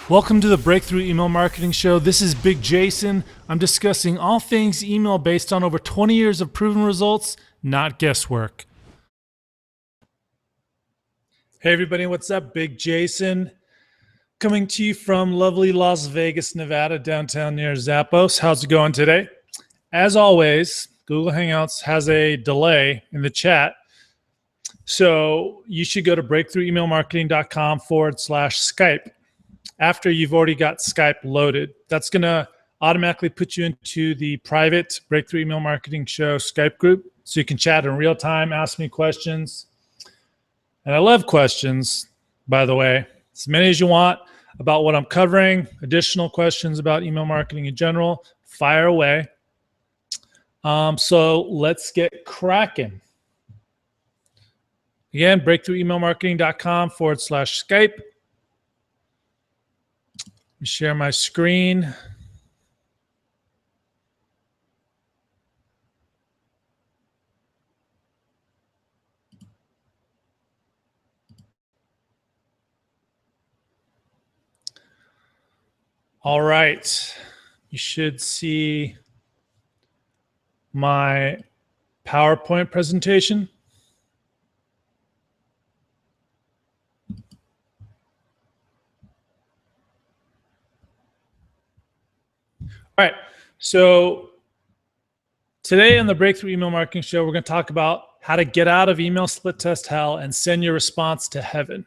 Welcome to the Breakthrough Email Marketing Show. This is Big Jason. I'm discussing all things email based on over 20 years of proven results, not guesswork. Hey everybody, what's up? Big Jason coming to you from lovely Las Vegas, Nevada, downtown near Zappos. How's it going today? As always, Google Hangouts has a delay in the chat. So you should go to breakthroughemailmarketing.com/Skype. After you've already got Skype loaded, that's going to automatically put you into the private Breakthrough Email Marketing Show Skype group so you can chat in real time, ask me questions. And I love questions, by the way, as many as you want about what I'm covering, additional questions about email marketing in general, fire away. So let's get cracking. Again, breakthroughemailmarketing.com/Skype. Let me share my screen. All right. You should see my PowerPoint presentation. All right, so today on the Breakthrough Email Marketing Show, we're going to talk about how to get out of email split test hell and send your response to heaven.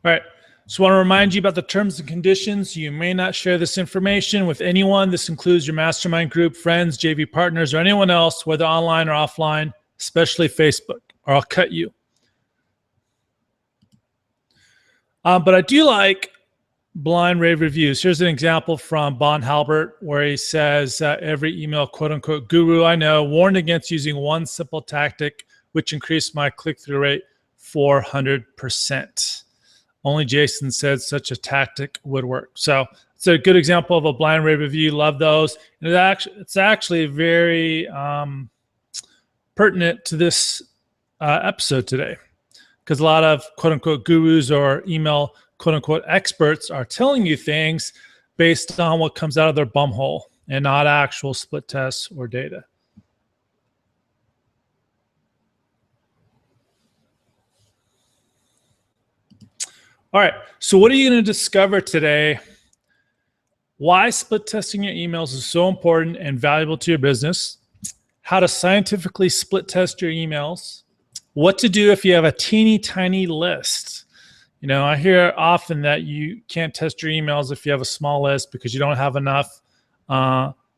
All right, so I want to remind you about the terms and conditions. You may not share this information with anyone. This includes your mastermind group, friends, JV partners, or anyone else, whether online or offline, especially Facebook, or I'll cut you. But I do like blind rave reviews. Here's an example from Bon Halbert where he says, every email quote unquote guru I know warned against using one simple tactic, which increased my click-through rate 400%. Only Jason said such a tactic would work. So it's a good example of a blind rave review. Love those. And it's actually very pertinent to this episode today, because a lot of quote unquote gurus or email quote unquote experts are telling you things based on what comes out of their bumhole and not actual split tests or data. All right, so what are you going to discover today? Why split testing your emails is so important and valuable to your business, how to scientifically split test your emails, what to do if you have a teeny tiny list. You know, I hear often that you can't test your emails if you have a small list because you don't have enough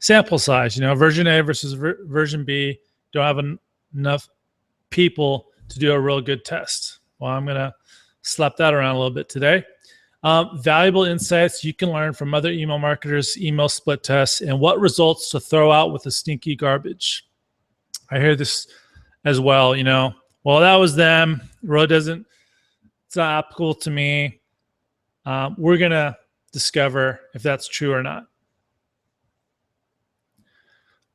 sample size. You know, version A versus version B, don't have enough people to do a real good test. Well, I'm going to slap that around a little bit today. Valuable insights you can learn from other email marketers' email split tests and what results to throw out with the stinky garbage. I hear this as well, you know, well, that was them. It's not applicable to me. We're going to discover if that's true or not.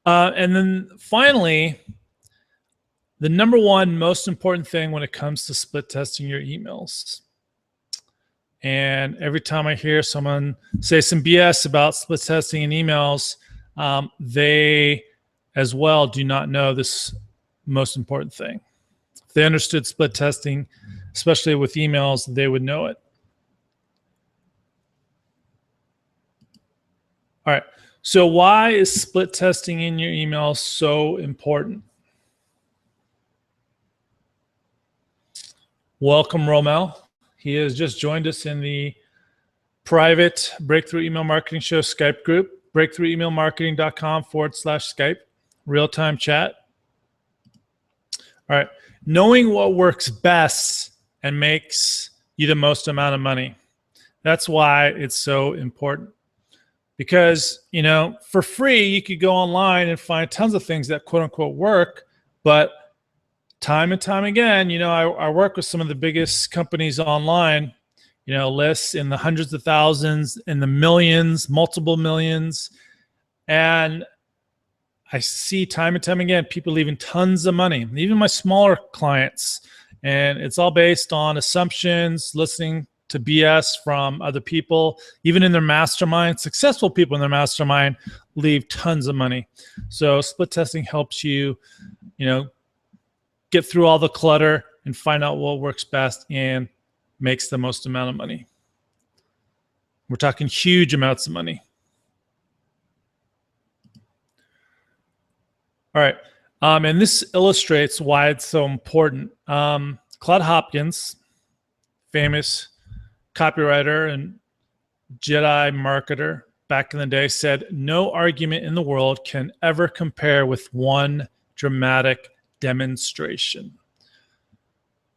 And then finally, the number one most important thing when it comes to split testing your emails. And every time I hear someone say some BS about split testing in emails, they as well do not know this most important thing. If they understood split testing, especially with emails, they would know it. All right, so why is split testing in your emails so important? Welcome, Romel. He has just joined us in the private Breakthrough Email Marketing Show Skype group, breakthroughemailmarketing.com/Skype, real-time chat. All right, knowing what works best and makes you the most amount of money. That's why it's so important. Because, you know, for free, you could go online and find tons of things that quote unquote work, but time and time again, you know, I work with some of the biggest companies online, you know, lists in the hundreds of thousands, in the millions, multiple millions. And I see time and time again people leaving tons of money, even my smaller clients, and it's all based on assumptions, listening to BS from other people. Even in their mastermind, successful people in their mastermind leave tons of money. So split testing helps you, get through all the clutter and find out what works best and makes the most amount of money. We're talking huge amounts of money. All right. And this illustrates why it's so important. Claude Hopkins, famous copywriter and Jedi marketer back in the day, said, "No argument in the world can ever compare with one dramatic demonstration."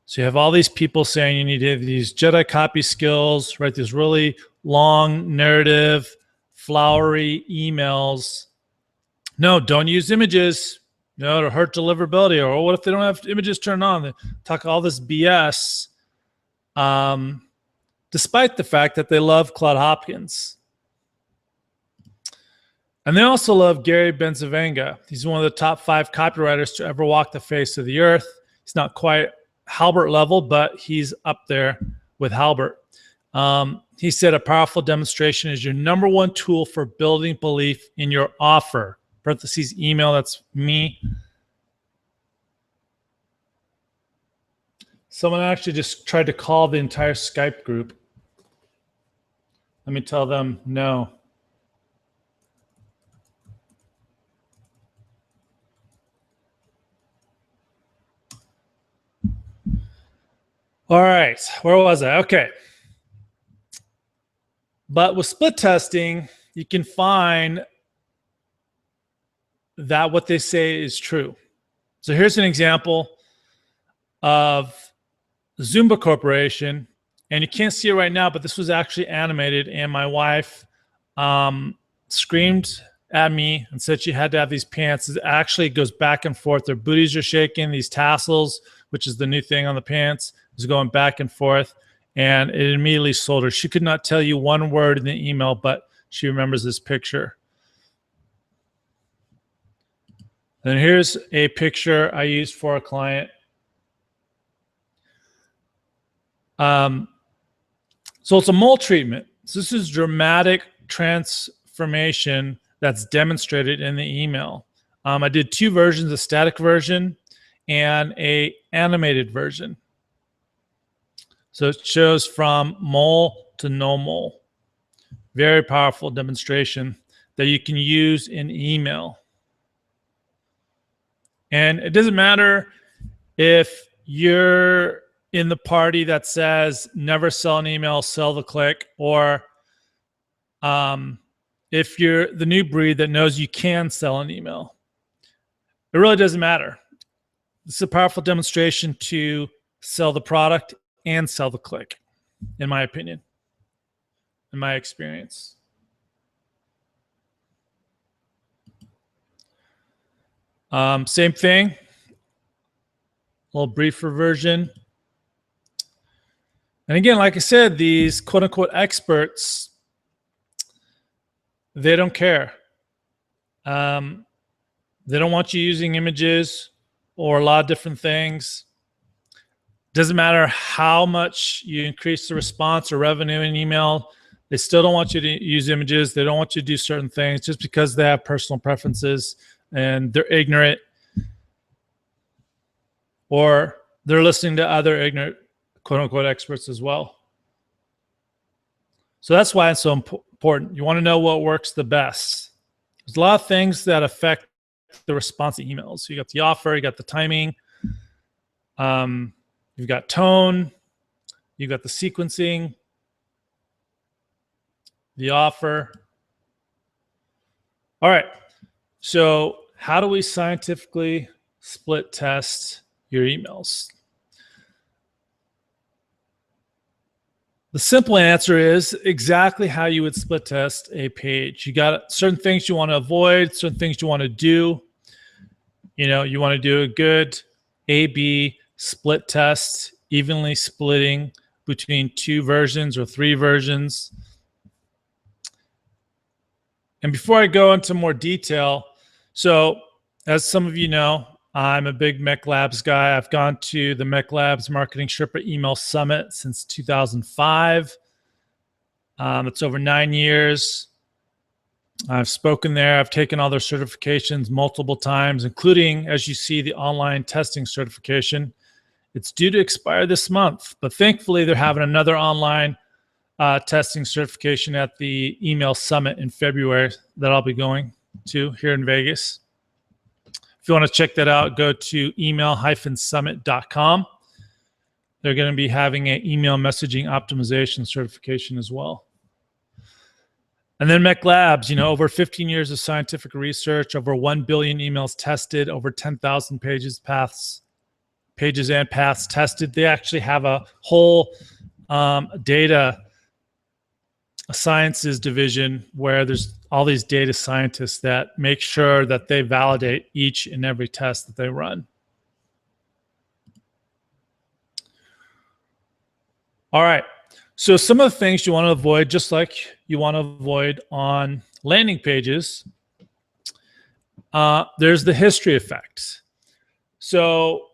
So you have all these people saying you need to have these Jedi copy skills, write these really long narrative, flowery emails. No, don't use images. No, it'll hurt deliverability. Or what if they don't have images turned on? They talk all this BS, despite the fact that they love Claude Hopkins. And they also love Gary Bencivenga. He's one of the top 5 copywriters to ever walk the face of the earth. He's not quite Halbert level, but he's up there with Halbert. He said a powerful demonstration is your number one tool for building belief in your offer. Parentheses email, that's me. Someone actually just tried to call the entire Skype group. Let me tell them no. All right, where was I? Okay. But with split testing, you can find that what they say is true. So here's an example of Zumba Corporation, and you can't see it right now, but this was actually animated, and my wife screamed at me and said she had to have these pants. It actually goes back and forth. Their booties are shaking. These tassels, which is the new thing on the pants, is going back and forth, and it immediately sold her. She could not tell you one word in the email, but she remembers this picture. And here's a picture I used for a client. So it's a mole treatment. So this is dramatic transformation that's demonstrated in the email. I did 2 versions, a static version and a animated version. So it shows from mole to no mole. Very powerful demonstration that you can use in email. And it doesn't matter if you're in the party that says never sell an email, sell the click, or if you're the new breed that knows you can sell an email. It really doesn't matter. This is a powerful demonstration to sell the product and sell the click, in my opinion, in my experience. Same thing, a little briefer version. And again, like I said, these quote unquote experts, they don't care. They don't want you using images or a lot of different things. Doesn't matter how much you increase the response or revenue in email, they still don't want you to use images. They don't want you to do certain things just because they have personal preferences and they're ignorant, or they're listening to other ignorant quote unquote experts as well. So that's why it's so important. You want to know what works the best. There's a lot of things that affect the response to emails. So you got the offer, you got the timing, you've got tone, you've got the sequencing, the offer. All right. So how do we scientifically split test your emails? The simple answer is exactly how you would split test a page. You got certain things you want to avoid, certain things you want to do. You want to do a good A/B split test, evenly splitting between 2 versions or 3 versions. And before I go into more detail, so as some of you know, I'm a big MEC Labs guy. I've gone to the MEC Labs Marketing Sherpa Email Summit since 2005. It's over 9 years. I've spoken there. I've taken all their certifications multiple times, including, as you see, the online testing certification. It's due to expire this month, but thankfully they're having another online testing certification at the Email Summit in February that I'll be going to here in Vegas. If you want to check that out, go to email-summit.com. They're going to be having an email messaging optimization certification as well. And then MEC Labs, over 15 years of scientific research, over 1 billion emails tested, over 10,000 pages and paths tested. They actually have a whole data sciences division where there's all these data scientists that make sure that they validate each and every test that they run. All right. So some of the things you want to avoid, just like you want to avoid on landing pages, there's the history effect. So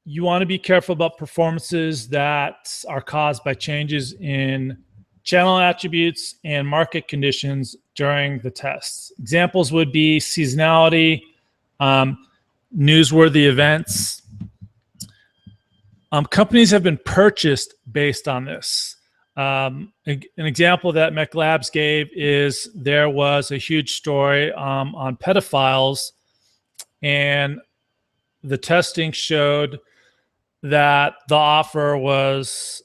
you want to be careful about performances that are caused by changes in channel attributes and market conditions during the tests. Examples would be seasonality, newsworthy events. Companies have been purchased based on this. An example that MEC Labs gave is there was a huge story on pedophiles, and the testing showed that the offer was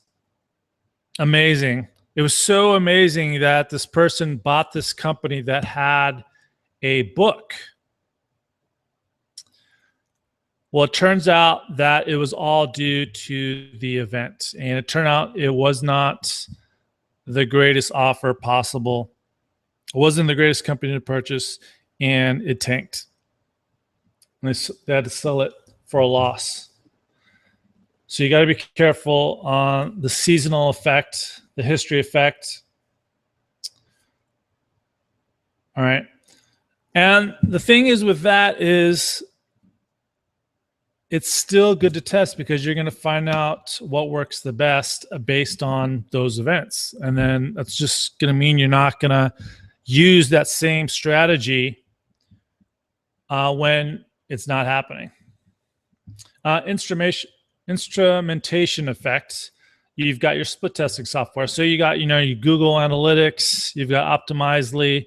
amazing. It was so amazing that this person bought this company that had a book. Well, it turns out that it was all due to the event, and it turned out it was not the greatest offer possible. It wasn't the greatest company to purchase, and it tanked. And they had to sell it for a loss. So you got to be careful on the seasonal effect, the history effect. All right. And the thing is with that is it's still good to test because you're going to find out what works the best based on those events. And then that's just going to mean you're not going to use that same strategy when it's not happening. Instrumentation effects. You've got your split testing software. So you got, your Google Analytics, you've got Optimizely,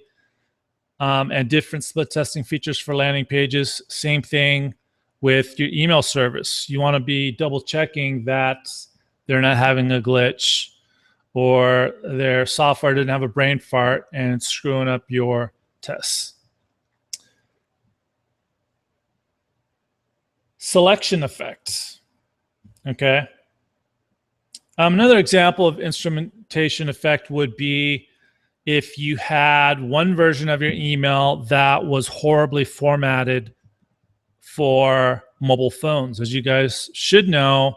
and different split testing features for landing pages. Same thing with your email service. You want to be double checking that they're not having a glitch or their software didn't have a brain fart and it's screwing up your tests. Selection effect. Okay. Another example of instrumentation effect would be if you had one version of your email that was horribly formatted for mobile phones. As you guys should know,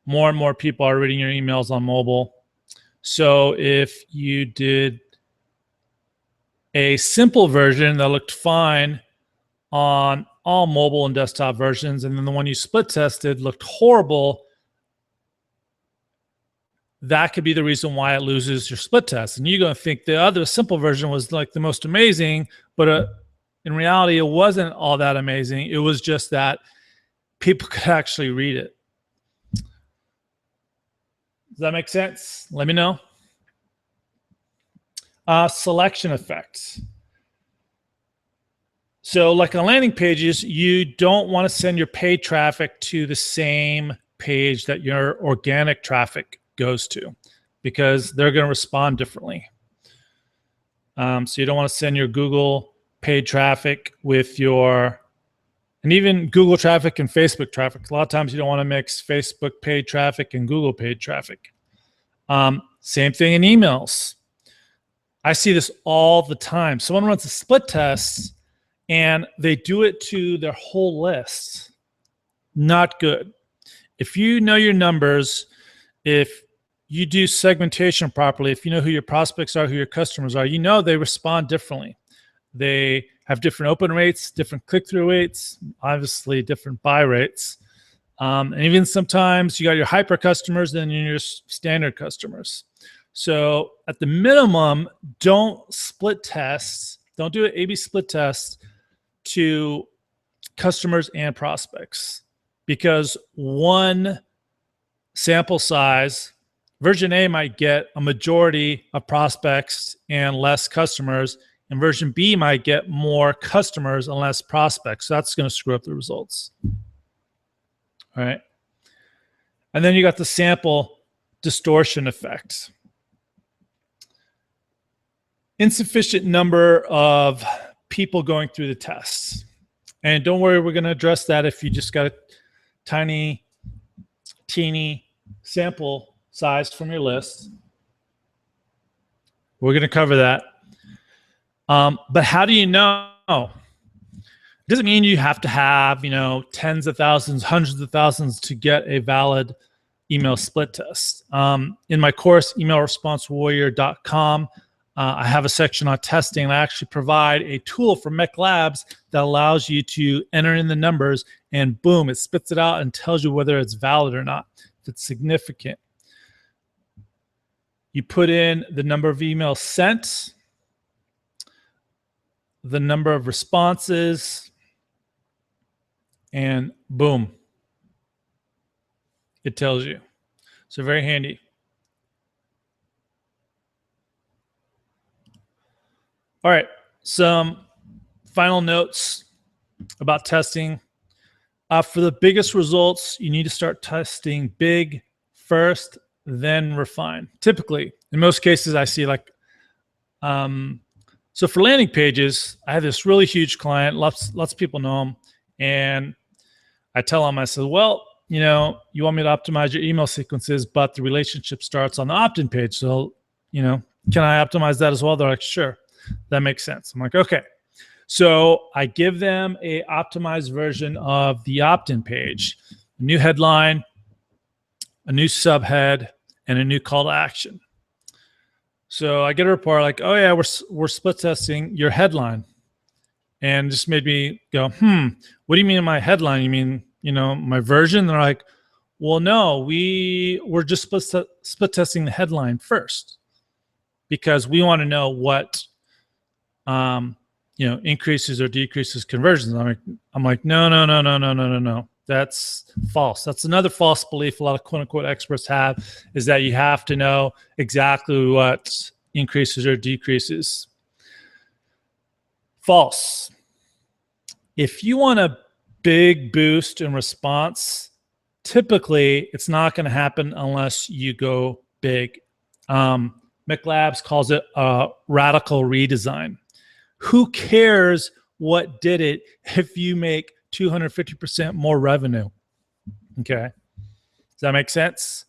more and more people are reading your emails on mobile. So if you did a simple version that looked fine on all mobile and desktop versions, and then the one you split tested looked horrible, that could be the reason why it loses your split test. And you're going to think the other simple version was like the most amazing, but in reality, it wasn't all that amazing. It was just that people could actually read it. Does that make sense? Let me know. Selection effects. So like on landing pages, you don't want to send your paid traffic to the same page that your organic traffic goes to because they're going to respond differently. So you don't want to send your Google paid traffic with and even Google traffic and Facebook traffic. A lot of times you don't want to mix Facebook paid traffic and Google paid traffic. Same thing in emails. I see this all the time. Someone runs a split test and they do it to their whole list. Not good. If you know your numbers, if you do segmentation properly, if you know who your prospects are, who your customers are, they respond differently. They have different open rates, different click-through rates, obviously different buy rates. And even sometimes you got your hyper customers and your standard customers. So at the minimum, don't split tests. Don't do an A/B split test to customers and prospects, because one sample size, version A might get a majority of prospects and less customers, and version B might get more customers and less prospects. So that's going to screw up the results. All right. And then you got the sample distortion effect. Insufficient number of people going through the tests. And don't worry, we're going to address that if you just got a tiny, teeny sample size from your list. We're going to cover that. But how do you know? It doesn't mean you have to have, tens of thousands, hundreds of thousands to get a valid email split test. In my course, emailresponsewarrior.com, I have a section on testing, and I actually provide a tool from Mech Labs that allows you to enter in the numbers, and boom, it spits it out and tells you whether it's valid or not, if it's significant. You put in the number of emails sent, the number of responses, and boom, it tells you. So very handy. All right, some final notes about testing. For the biggest results, you need to start testing big first, then refine. Typically, in most cases, I see so for landing pages, I have this really huge client, lots of people know him, and I tell them, I said, well, you want me to optimize your email sequences, but the relationship starts on the opt-in page. So, can I optimize that as well? They're like, sure. That makes sense. I'm like, okay. So I give them a optimized version of the opt-in page, a new headline, a new subhead, and a new call to action. So I get a report like, oh yeah, we're split testing your headline. And just made me go, what do you mean my headline? You mean, my version? They're like, well, no, we're just split testing the headline first, because we want to know what increases or decreases conversions. I'm like, no. That's false. That's another false belief a lot of quote unquote experts have, is that you have to know exactly what increases or decreases. False. If you want a big boost in response, typically it's not going to happen unless you go big. Mech Labs calls it a radical redesign. Who cares what did it if you make 250% more revenue? Okay. Does that make sense?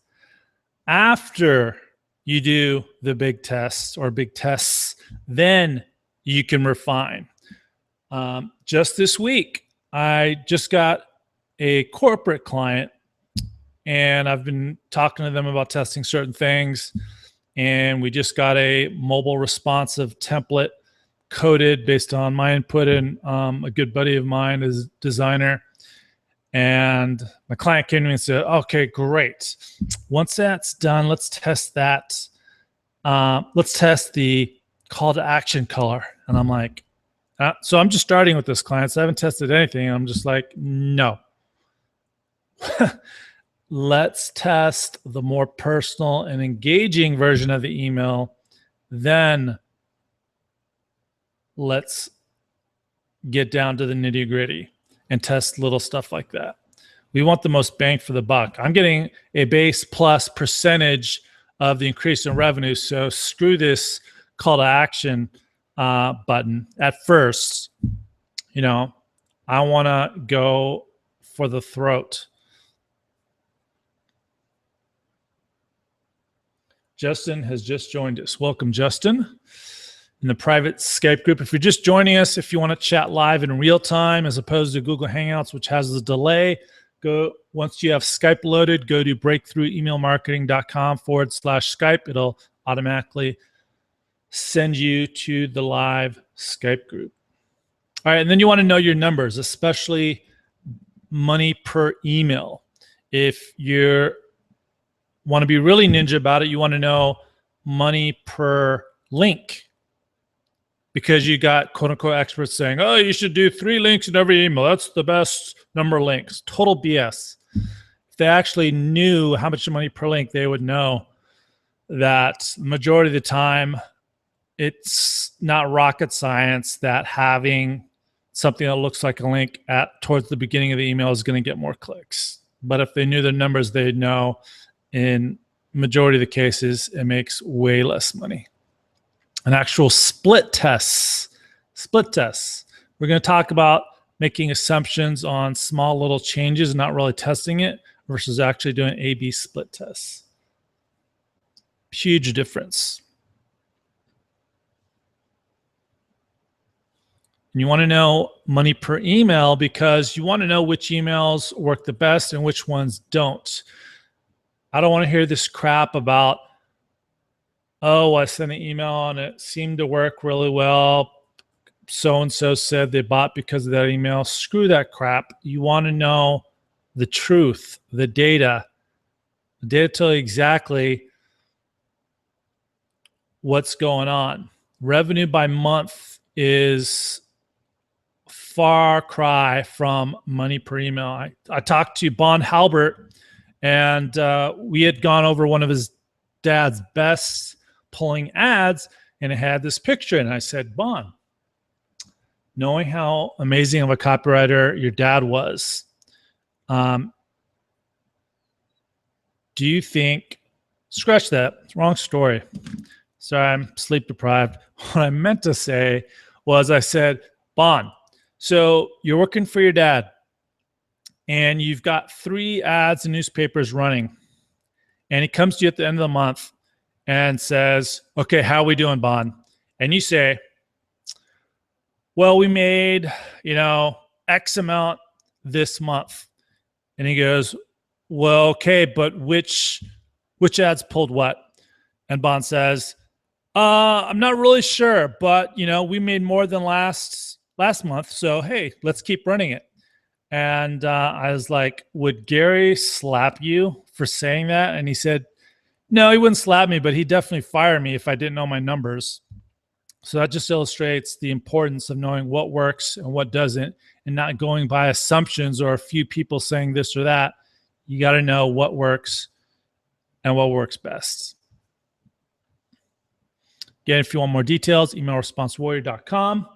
After you do the big tests or big tests, then you can refine. Just this week, I just got a corporate client, and I've been talking to them about testing certain things. And we just got a mobile responsive template coded based on my input, and a good buddy of mine is a designer. And my client came to me and said, okay, great. Once that's done, let's test that. Let's test the call to action color. And I'm like, so I'm just starting with this client. So I haven't tested anything. I'm just like, no. Let's test the more personal and engaging version of the email. Then let's get down to the nitty gritty and test little stuff like that. We want the most bang for the buck. I'm getting a base plus percentage of the increase in revenue. So screw this call to action button at first. I want to go for the throat. Justin has just joined us. Welcome, Justin, in the private Skype group. If you're just joining us, if you want to chat live in real time as opposed to Google Hangouts, which has a delay, once you have Skype loaded, go to breakthroughemailmarketing.com/Skype. It'll automatically send you to the live Skype group. All right, and then you want to know your numbers, especially money per email. If you want to be really ninja about it, you want to know money per link, because you got quote unquote experts saying, oh, you should do 3 links in every email. That's the best number of links. Total BS. If they actually knew how much money per link, they would know that majority of the time, it's not rocket science that having something that looks like a link towards the beginning of the email is going to get more clicks. But if they knew their numbers, they'd know in majority of the cases, it makes way less money. An actual split tests. We're going to talk about making assumptions on small little changes, not really testing it, versus actually doing A/B split tests. Huge difference. And you want to know money per email because you want to know which emails work the best and which ones don't. I don't want to hear this crap about, oh, I sent an email and it seemed to work really well. So-and-so said they bought because of that email. Screw that crap. You want to know the truth, the data. The data tell you exactly what's going on. Revenue by month is far cry from money per email. I talked to Bon Halbert, and we had gone over one of his dad's best pulling ads, and it had this picture. And I said, Bon, knowing how amazing of a copywriter your dad was, do you think, scratch that, it's wrong story. Sorry, I'm sleep deprived. What I meant to say was, I said, Bon, so you're working for your dad and you've got 3 ads and newspapers running, and he comes to you at the end of the month and says, okay, how are we doing, Bon? And you say, well, we made, X amount this month. And he goes, well, okay, but which ads pulled what? And Bon says, I'm not really sure, but we made more than last month. So, hey, let's keep running it. And I was like, would Gary slap you for saying that? And he said, no, he wouldn't slap me, but he'd definitely fire me if I didn't know my numbers. So that just illustrates the importance of knowing what works and what doesn't, and not going by assumptions or a few people saying this or that. You got to know what works and what works best. Again, if you want more details, emailresponsewarrior.com.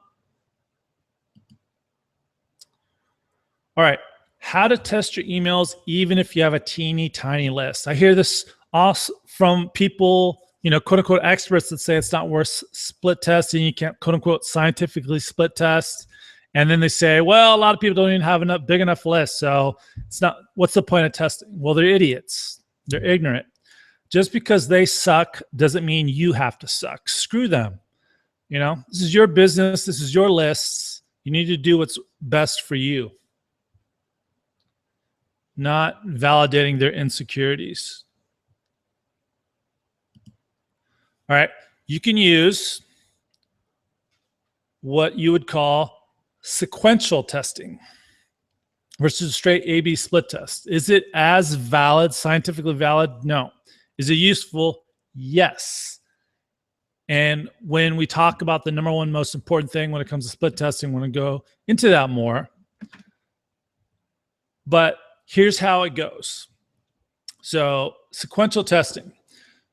All right, how to test your emails even if you have a teeny tiny list. I hear this also from people, quote unquote experts that say it's not worth split testing. You can't quote unquote scientifically split test. And then they say, well, a lot of people don't even have enough big enough lists. So it's not, what's the point of testing? Well, they're idiots. They're ignorant. Just because they suck doesn't mean you have to suck. Screw them. This is your business. This is your lists. You need to do what's best for you, not validating their insecurities. All right, you can use what you would call sequential testing versus straight A/B split test. Is it as valid, scientifically valid? No. Is it useful? Yes. And when we talk about the number one most important thing when it comes to split testing, we're going to go into that more. But here's how it goes. So sequential testing.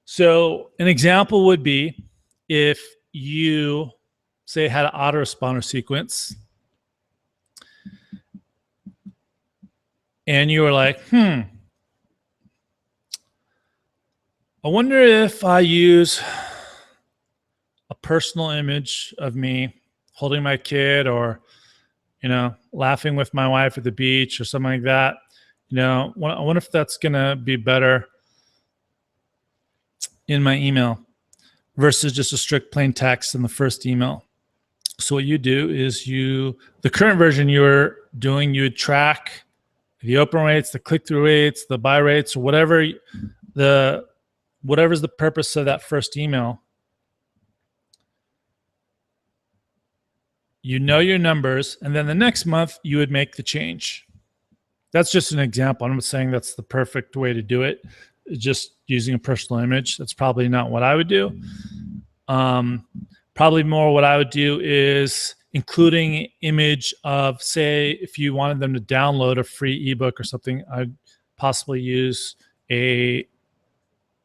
So an example would be if you say had an autoresponder sequence and you were like, I wonder if I use a personal image of me holding my kid or, laughing with my wife at the beach or something like that. I wonder if that's going to be better in my email versus just a strict plain text in the first email. So what you do is the current version you're doing, you would track the open rates, the click-through rates, the buy rates, or whatever's the purpose of that first email. you know your numbers, and then the next month you would make the change. That's just an example. I'm not saying that's the perfect way to do it. Just using a personal image. That's probably not what I would do. Probably more what I would do is including an image of, say, if you wanted them to download a free ebook or something, I'd possibly use a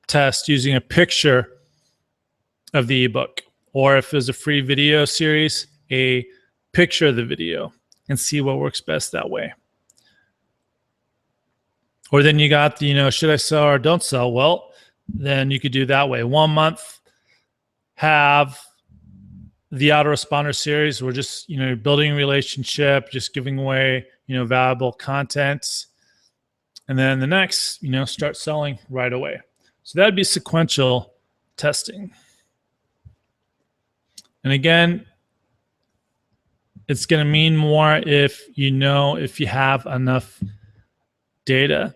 test using a picture of the ebook. Or if there's a free video series, a picture of the video, and see what works best that way. Or then you got the, should I sell or don't sell? Well, then you could do that way. 1 month, have the autoresponder series. We're just, building a relationship, just giving away, valuable content. And then the next, start selling right away. So that'd be sequential testing. And again, it's going to mean more if if you have enough data.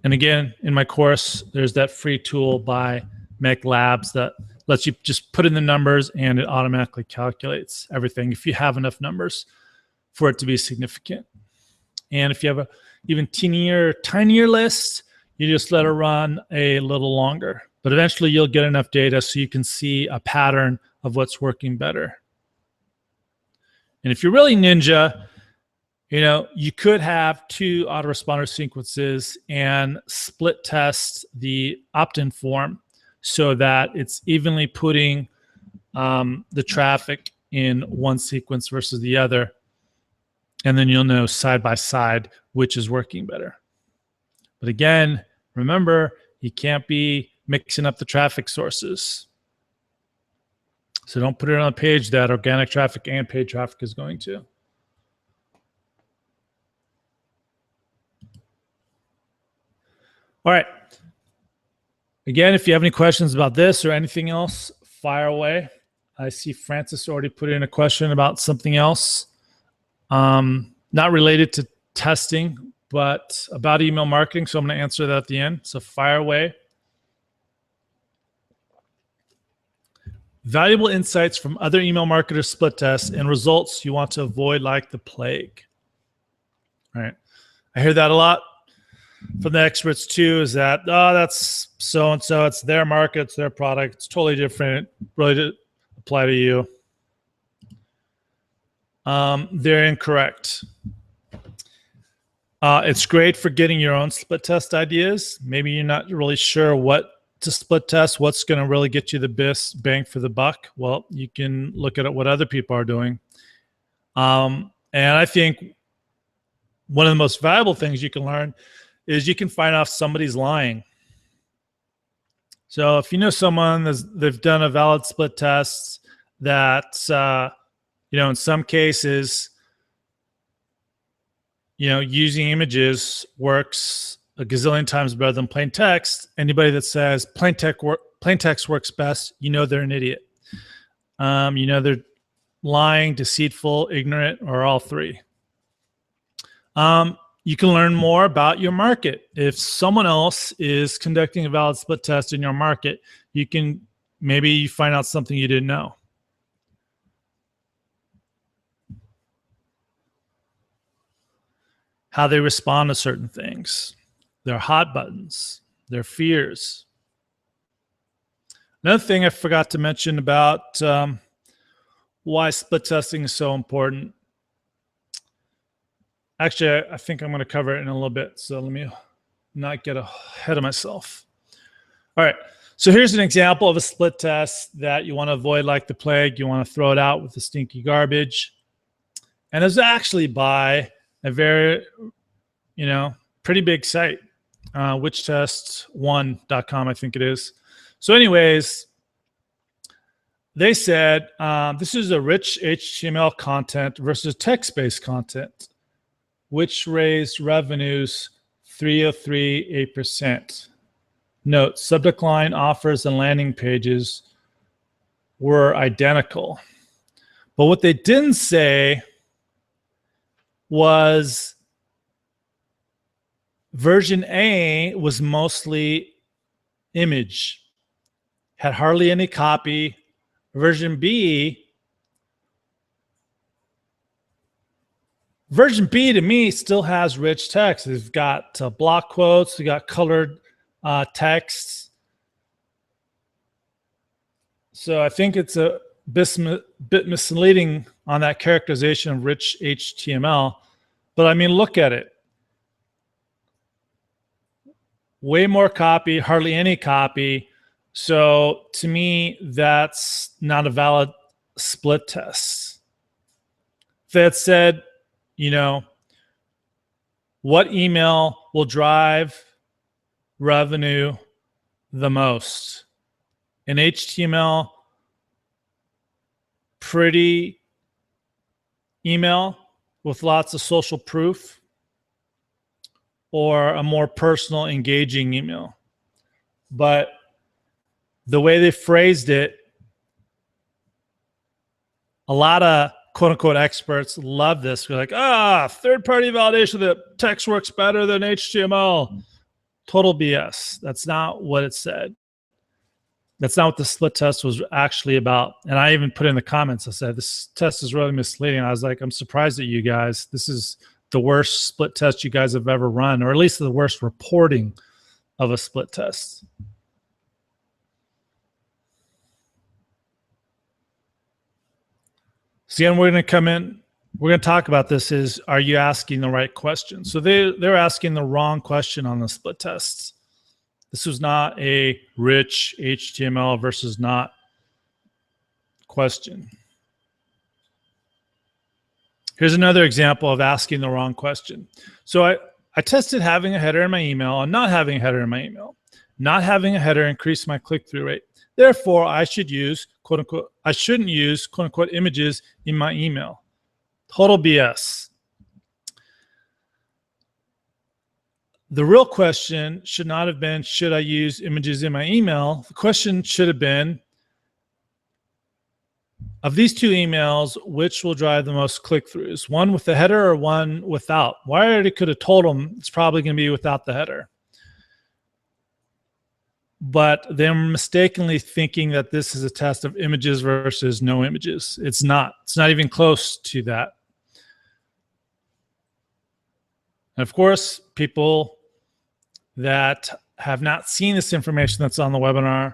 And again, in my course, there's that free tool by Make Labs that lets you just put in the numbers and it automatically calculates everything if you have enough numbers for it to be significant. And if you have a even tinier list, you just let it run a little longer. But eventually you'll get enough data so you can see a pattern of what's working better. And if you're really ninja, you could have 2 autoresponder sequences and split test the opt-in form so that it's evenly putting the traffic in one sequence versus the other. And then you'll know side by side which is working better. But again, remember, you can't be mixing up the traffic sources. So don't put it on a page that organic traffic and paid traffic is going to. All right. Again, if you have any questions about this or anything else, fire away. I see Francis already put in a question about something else, not related to testing, but about email marketing. So I'm going to answer that at the end. So fire away. Valuable insights from other email marketers' split tests and results you want to avoid like the plague. All right. I hear that a lot from the experts too, is that, oh, that's so-and-so, it's their market, it's their product, it's totally different, really to apply to you. They're incorrect. It's great for getting your own split test ideas. Maybe you're not really sure what to split test, what's going to really get you the best bang for the buck. Well, you can look at what other people are doing. And I think one of the most valuable things you can learn is you can find out if somebody's lying. So if you know someone they've done a valid split test that, in some cases, using images works a gazillion times better than plain text. Anybody that says plain text works best, they're an idiot. They're lying, deceitful, ignorant, or all three. You can learn more about your market. If someone else is conducting a valid split test in your market, maybe find out something you didn't know. How they respond to certain things, their hot buttons, their fears. Another thing I forgot to mention about why split testing is so important. Actually, I think I'm going to cover it in a little bit, so let me not get ahead of myself. All right, so here's an example of a split test that you want to avoid like the plague. You want to throw it out with the stinky garbage. And it's actually by a very, pretty big site, witchtest1.com, I think it is. So anyways, they said this is a rich HTML content versus text-based content, which raised revenues 303.8%. Note, subject line, offers, and landing pages were identical. But what they didn't say was version A was mostly image, had hardly any copy. Version B Version B to me still has rich text. We've got block quotes, we got colored texts. So I think it's a bit misleading on that characterization of rich HTML. But I mean, look at it. Way more copy, hardly any copy. So to me, that's not a valid split test. That said, you know, what email will drive revenue the most? An HTML pretty email with lots of social proof, or a more personal, engaging email? But the way they phrased it, a lot of quote unquote experts love this. We're like, third-party validation that text works better than HTML. Total BS. That's not what it said. That's not what the split test was actually about. And I even put in the comments, I said, this test is really misleading. I was like, I'm surprised at you guys. This is the worst split test you guys have ever run, or at least the worst reporting of a split test. So again, we're going to come in, we're going to talk about this is, are you asking the right question? So they're asking the wrong question on the split tests. This was not a rich HTML versus not question. Here's another example of asking the wrong question. So I tested having a header in my email and not having a header in my email. Not having a header increased my click-through rate. Therefore, I should use, quote unquote, I shouldn't use, quote unquote, images in my email. Total BS. The real question should not have been, should I use images in my email? The question should have been, of these two emails, which will drive the most click-throughs? One with the header or one without? Well, I already could have told them it's probably going to be without the header. But they're mistakenly thinking that this is a test of images versus no images. It's not. It's not even close to that. And of course, people that have not seen this information that's on the webinar,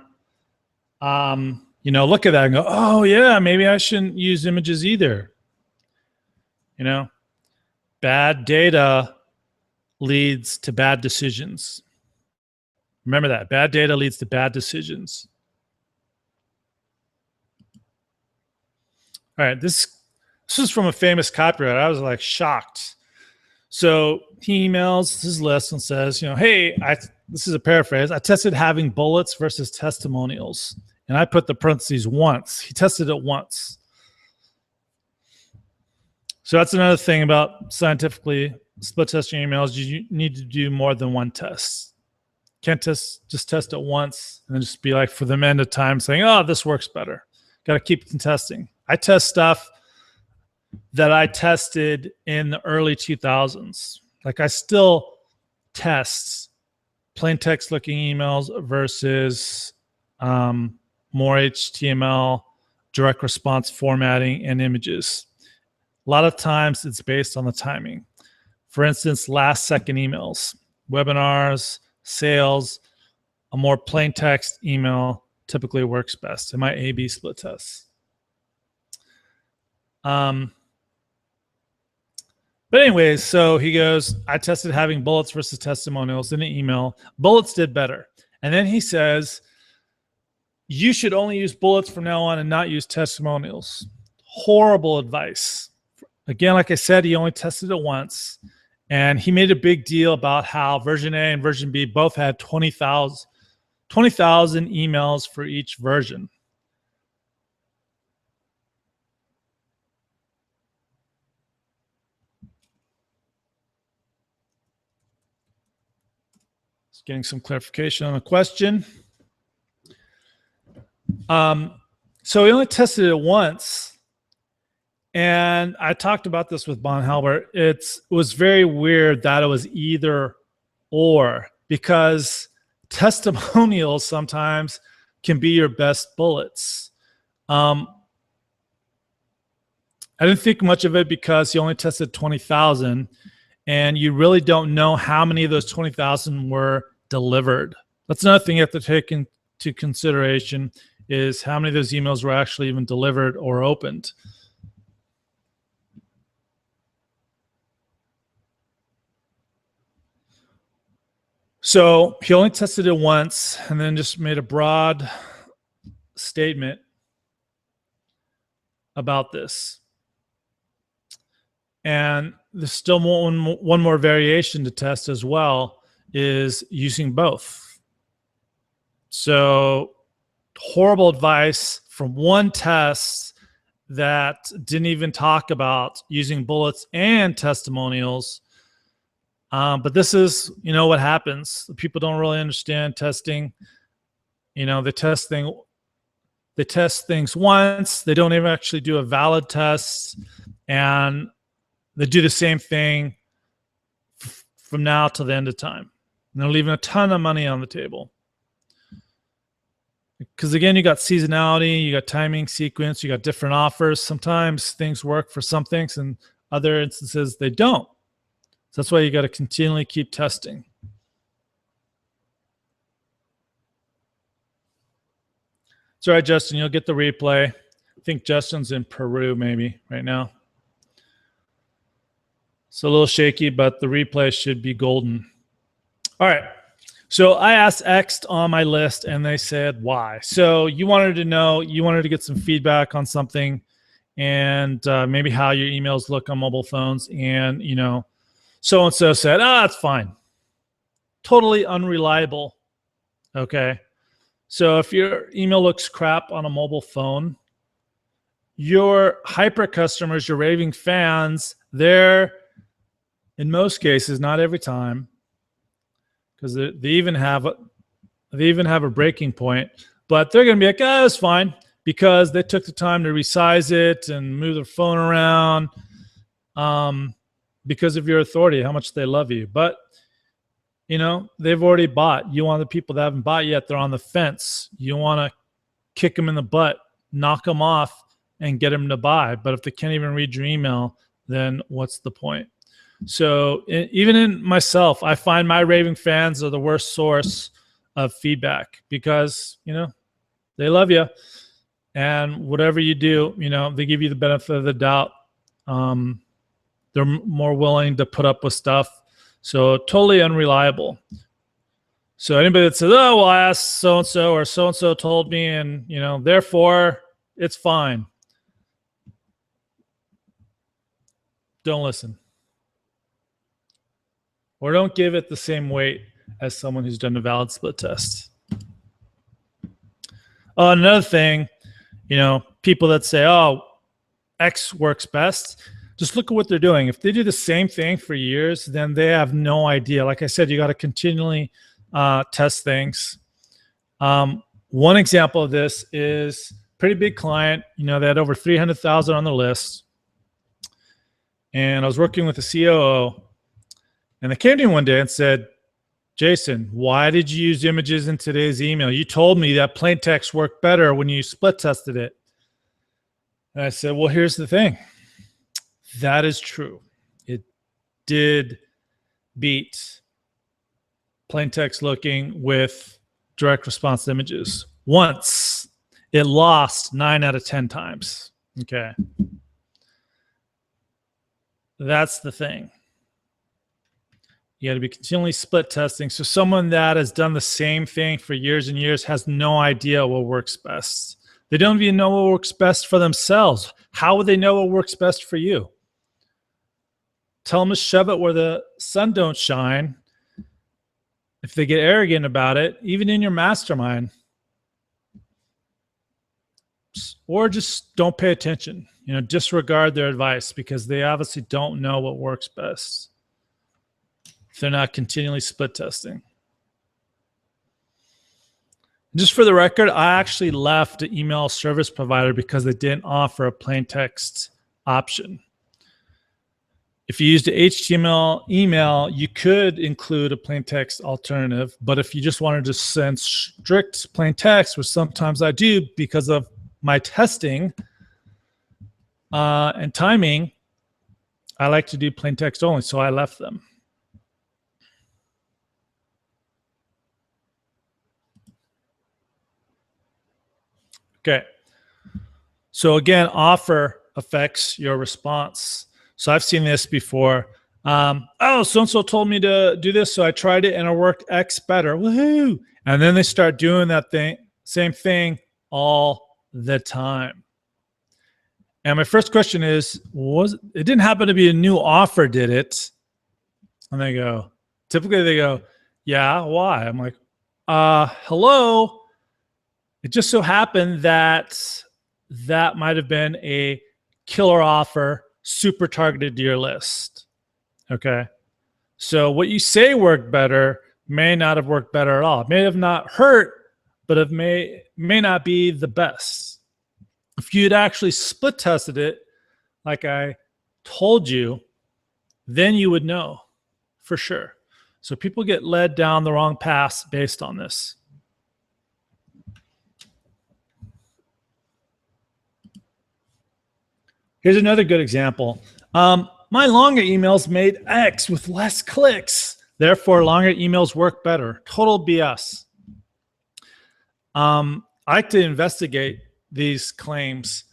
you know, look at that and go, oh yeah, maybe I shouldn't use images either. You know, bad data leads to bad decisions. Remember that. Bad data leads to bad decisions. All right, this is from a famous copywriter. I was like shocked. So he emails his list and says, you know, hey, this is a paraphrase. I tested having bullets versus testimonials. And I put the parentheses once. He tested it once. So that's another thing about scientifically split testing emails. You need to do more than one test. Can't just test it once and then just be like for the end of time saying, oh, this works better. Got to keep testing. I test stuff that I tested in the early 2000s. Like I still test plain text looking emails versus more HTML, direct response formatting, and images. A lot of times it's based on the timing. For instance, last second emails, webinars, sales, a more plain text email typically works best in my A/B split tests. But anyways, so he goes, I tested having bullets versus testimonials in an email. Bullets did better. And then he says, you should only use bullets from now on and not use testimonials. Horrible advice. Again, like I said, he only tested it once. And he made a big deal about how version A and version B both had 20,000 emails for each version. Just getting some clarification on the question. So he only tested it once. And I talked about this with Bon Halbert. It was very weird that it was either or, because testimonials sometimes can be your best bullets. I didn't think much of it because he only tested 20,000, and you really don't know how many of those 20,000 were delivered. That's another thing you have to take into consideration, is how many of those emails were actually even delivered or opened. So he only tested it once and then just made a broad statement about this. And there's still one more variation to test as well, is using both. So horrible advice from one test that didn't even talk about using bullets and testimonials. But this is, what happens. People don't really understand testing. They test things once. They don't even actually do a valid test, and they do the same thing from now to the end of time. And they're leaving a ton of money on the table. Because again, you got seasonality, you got timing sequence, you got different offers. Sometimes things work for some things, and other instances they don't. So that's why you got to continually keep testing. It's all right, Justin. You'll get the replay. I think Justin's in Peru maybe right now. It's a little shaky, but the replay should be golden. All right. So I asked X on my list, and they said why. So you wanted to get some feedback on something, and maybe how your emails look on mobile phones. And, so-and-so said, it's fine. Totally unreliable. Okay. So if your email looks crap on a mobile phone, your hyper customers, your raving fans, they're, in most cases, not every time, because they even have a breaking point, but they're going to be like, it's fine, because they took the time to resize it and move their phone around, because of your authority, how much they love you. But they've already bought. You want the people that haven't bought yet, they're on the fence. You want to kick them in the butt, knock them off, and get them to buy. But if they can't even read your email, then what's the point? So even in myself, I find my raving fans are the worst source of feedback, because, they love you, and whatever you do, they give you the benefit of the doubt. They're more willing to put up with stuff. So totally unreliable. So anybody that says, I asked so-and-so, or so-and-so told me, and, therefore it's fine. Don't listen. Or don't give it the same weight as someone who's done a valid split test. Another thing, people that say, X works best, just look at what they're doing. If they do the same thing for years, then they have no idea. Like I said, you got to continually test things. One example of this is pretty big client. They had over 300,000 on the list. And I was working with the COO, and they came to me one day and said, Jason, why did you use images in today's email? You told me that plain text worked better when you split tested it. And I said, well, here's the thing. That is true. It did beat plain text looking with direct response images. Once, it lost 9 out of 10 times. Okay. That's the thing. You got to be continually split testing. So someone that has done the same thing for years and years has no idea what works best. They don't even know what works best for themselves. How would they know what works best for you? Tell them to shove it where the sun don't shine. If they get arrogant about it, even in your mastermind, or just don't pay attention, disregard their advice, because they obviously don't know what works best. If they're not continually split testing. Just for the record, I actually left an email service provider because they didn't offer a plain text option. If you used an HTML email, you could include a plain text alternative. But if you just wanted to send strict plain text, which sometimes I do because of my testing, and timing, I like to do plain text only, so I left them. Okay. So again, offer affects your response. So I've seen this before. Oh, so-and-so told me to do this, so I tried it and it worked X better. Woohoo! And then they start doing that same thing all the time. And my first question is, it didn't happen to be a new offer, did it? And typically they go, yeah, why? I'm like, hello. It just so happened that might have been a killer offer, super targeted to your list. Okay. So what you say worked better may not have worked better at all. It may have not hurt, but it may not be the best. If you'd actually split tested it, like I told you, then you would know for sure. So people get led down the wrong paths based on this. Here's another good example. My longer emails made X with less clicks. Therefore, longer emails work better. Total BS. I like to investigate these claims.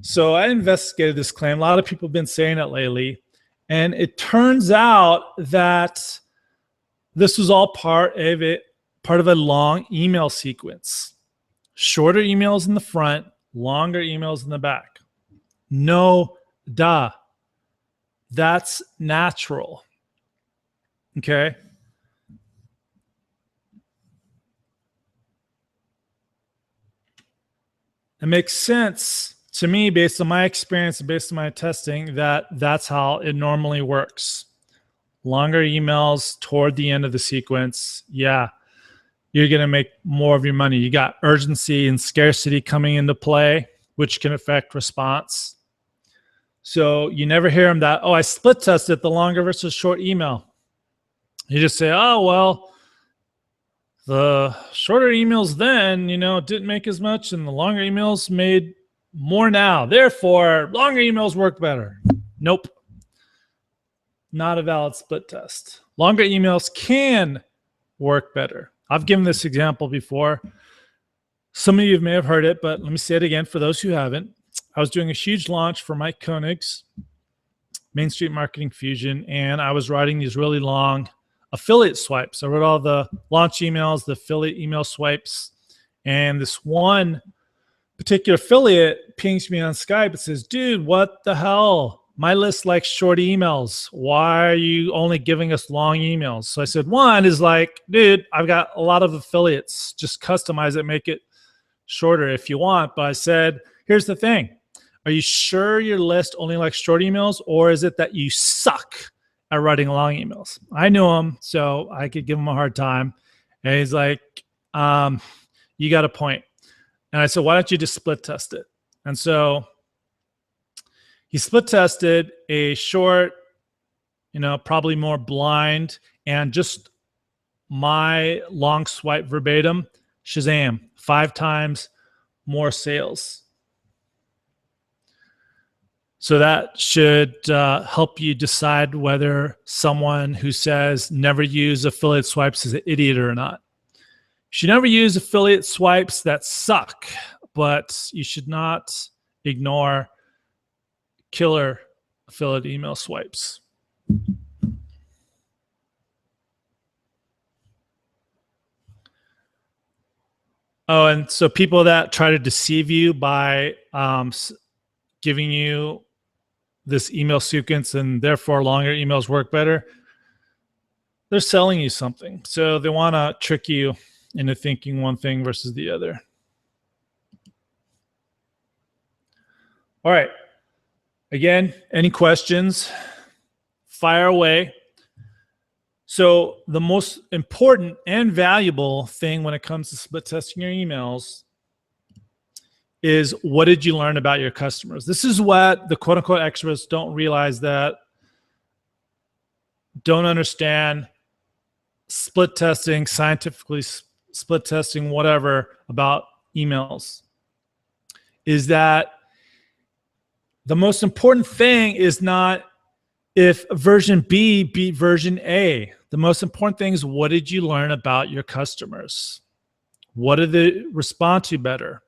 So I investigated this claim. A lot of people have been saying it lately. And it turns out that this was all part of a long email sequence. Shorter emails in the front, longer emails in the back. No, duh. That's natural. Okay. It makes sense to me based on my experience and based on my testing that that's how it normally works. Longer emails toward the end of the sequence. Yeah, you're going to make more of your money. You got urgency and scarcity coming into play, which can affect response. So you never hear them that, oh, I split tested the longer versus short email. You just say, oh, well, the shorter emails then, didn't make as much, and the longer emails made more now. Therefore, longer emails work better. Nope. Not a valid split test. Longer emails can work better. I've given this example before. Some of you may have heard it, but let me say it again for those who haven't. I was doing a huge launch for Mike Koenig's Main Street Marketing Fusion, and I was writing these really long affiliate swipes. I wrote all the launch emails, the affiliate email swipes, and this one particular affiliate pings me on Skype. It says, dude, what the hell? My list likes short emails. Why are you only giving us long emails? So I said, one is like, dude, I've got a lot of affiliates. Just customize it, make it shorter if you want. But I said, here's the thing. Are you sure your list only likes short emails, or is it that you suck at writing long emails? I knew him, so I could give him a hard time. And he's like, you got a point. And I said, why don't you just split test it? And so he split tested a short, probably more blind, and just my long swipe verbatim, Shazam, 5 times more sales. So that should help you decide whether someone who says never use affiliate swipes is an idiot or not. You should never use affiliate swipes that suck, but you should not ignore killer affiliate email swipes. Oh, and so people that try to deceive you by giving you this email sequence and therefore longer emails work better, they're selling you something. So they want to trick you into thinking one thing versus the other. All right. Again, any questions? Fire away. So the most important and valuable thing when it comes to split testing your emails is, what did you learn about your customers? This is what the quote unquote experts don't realize, that don't understand split testing, scientifically split testing, whatever, about emails, is that The most important thing is not if version B beat version A. The most important thing is, what did you learn about your customers? What did they respond to better?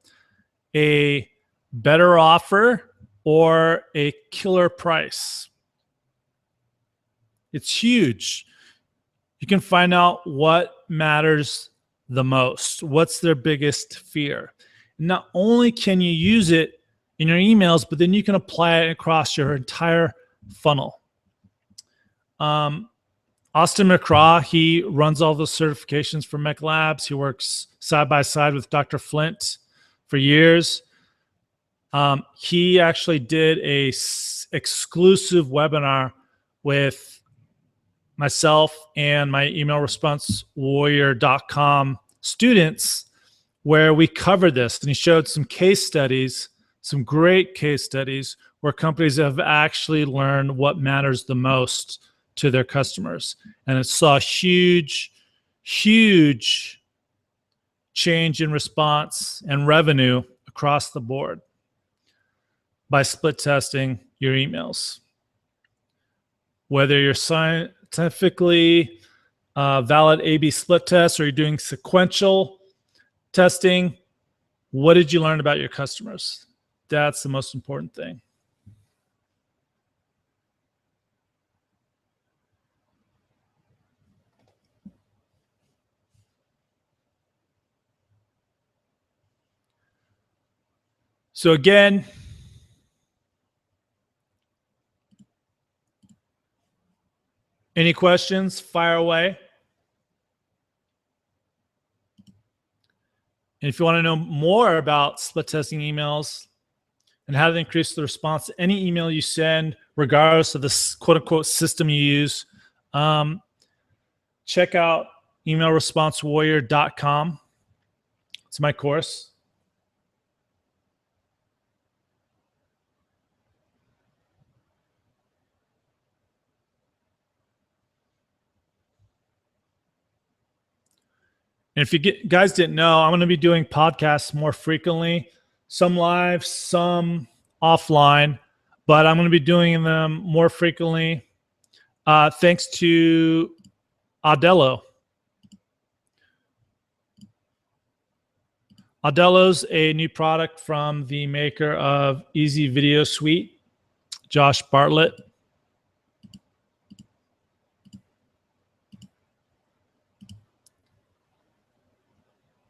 A better offer or a killer price? It's huge. You can find out what matters the most. What's their biggest fear? Not only can you use it in your emails, but then you can apply it across your entire funnel. Austin McCraw, he runs all the certifications for Mech Labs. He works side by side with Dr. Flint for years. He actually did a exclusive webinar with myself and my email response warrior.com students where we covered this, and he showed some case studies, some great case studies where companies have actually learned what matters the most to their customers. And it saw huge change in response and revenue across the board by split testing your emails. Whether you're scientifically valid A/B split tests or you're doing sequential testing, what did you learn about your customers? That's the most important thing. So again, any questions? Fire away. And if you want to know more about split testing emails and how to increase the response to any email you send, regardless of the quote unquote system you use, check out emailresponsewarrior.com. It's my course. And if you guys didn't know, I'm going to be doing podcasts more frequently, some live, some offline, but I'm going to be doing them more frequently thanks to Audello. Audello's a new product from the maker of Easy Video Suite, Josh Bartlett.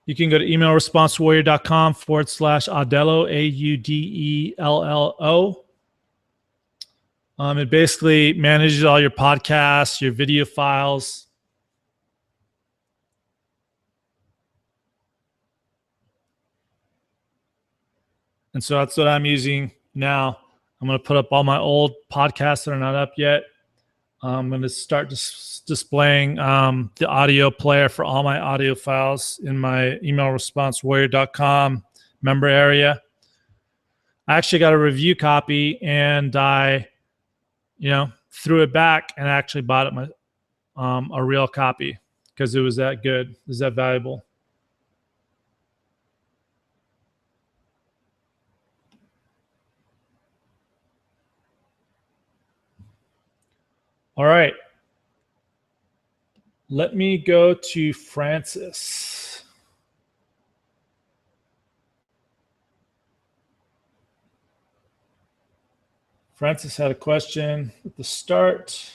You can go to emailresponsewarrior.com/Audello, AUDELLO. It basically manages all your podcasts, your video files. And so that's what I'm using now. I'm going to put up all my old podcasts that are not up yet. I'm going to start displaying the audio player for all my audio files in my emailresponsewarrior.com member area. I actually got a review copy and I, threw it back and actually bought it a real copy because it was that good. It was that valuable. All right. Let me go to Francis. Francis had a question at the start.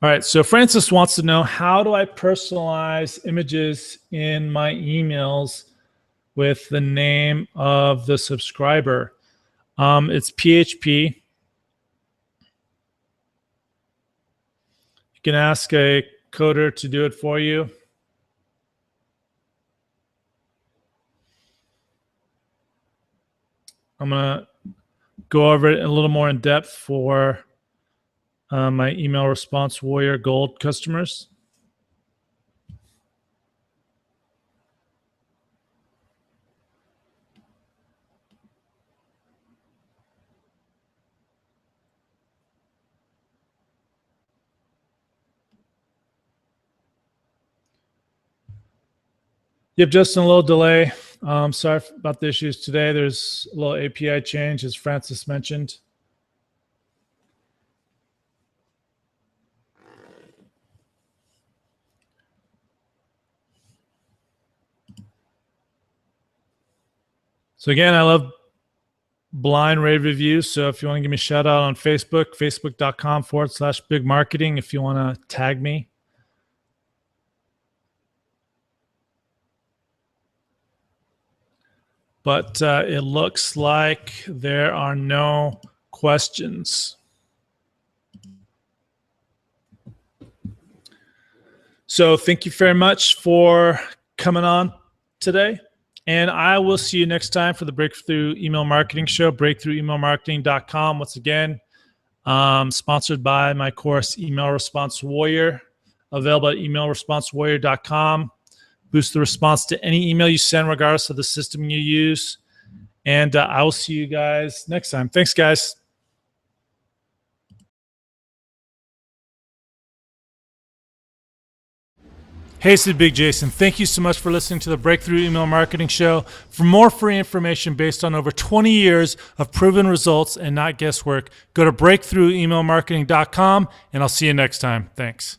All right, so Francis wants to know, how do I personalize images in my emails with the name of the subscriber? It's PHP. You can ask a coder to do it for you. I'm going to go over it a little more in depth for my Email Response Warrior Gold customers. Yep, just a little delay. Sorry about the issues today. There's a little API change, as Francis mentioned. So again, I love blind rave reviews. So if you want to give me a shout out on Facebook, facebook.com/big marketing, if you want to tag me. But it looks like there are no questions. So thank you very much for coming on today. And I will see you next time for the Breakthrough Email Marketing Show, breakthroughemailmarketing.com. Once again, sponsored by my course, Email Response Warrior, available at emailresponsewarrior.com. Boost the response to any email you send, regardless of the system you use. And I will see you guys next time. Thanks, guys. Hey, this is Big Jason. Thank you so much for listening to the Breakthrough Email Marketing Show. For more free information based on over 20 years of proven results and not guesswork, go to breakthroughemailmarketing.com, and I'll see you next time. Thanks.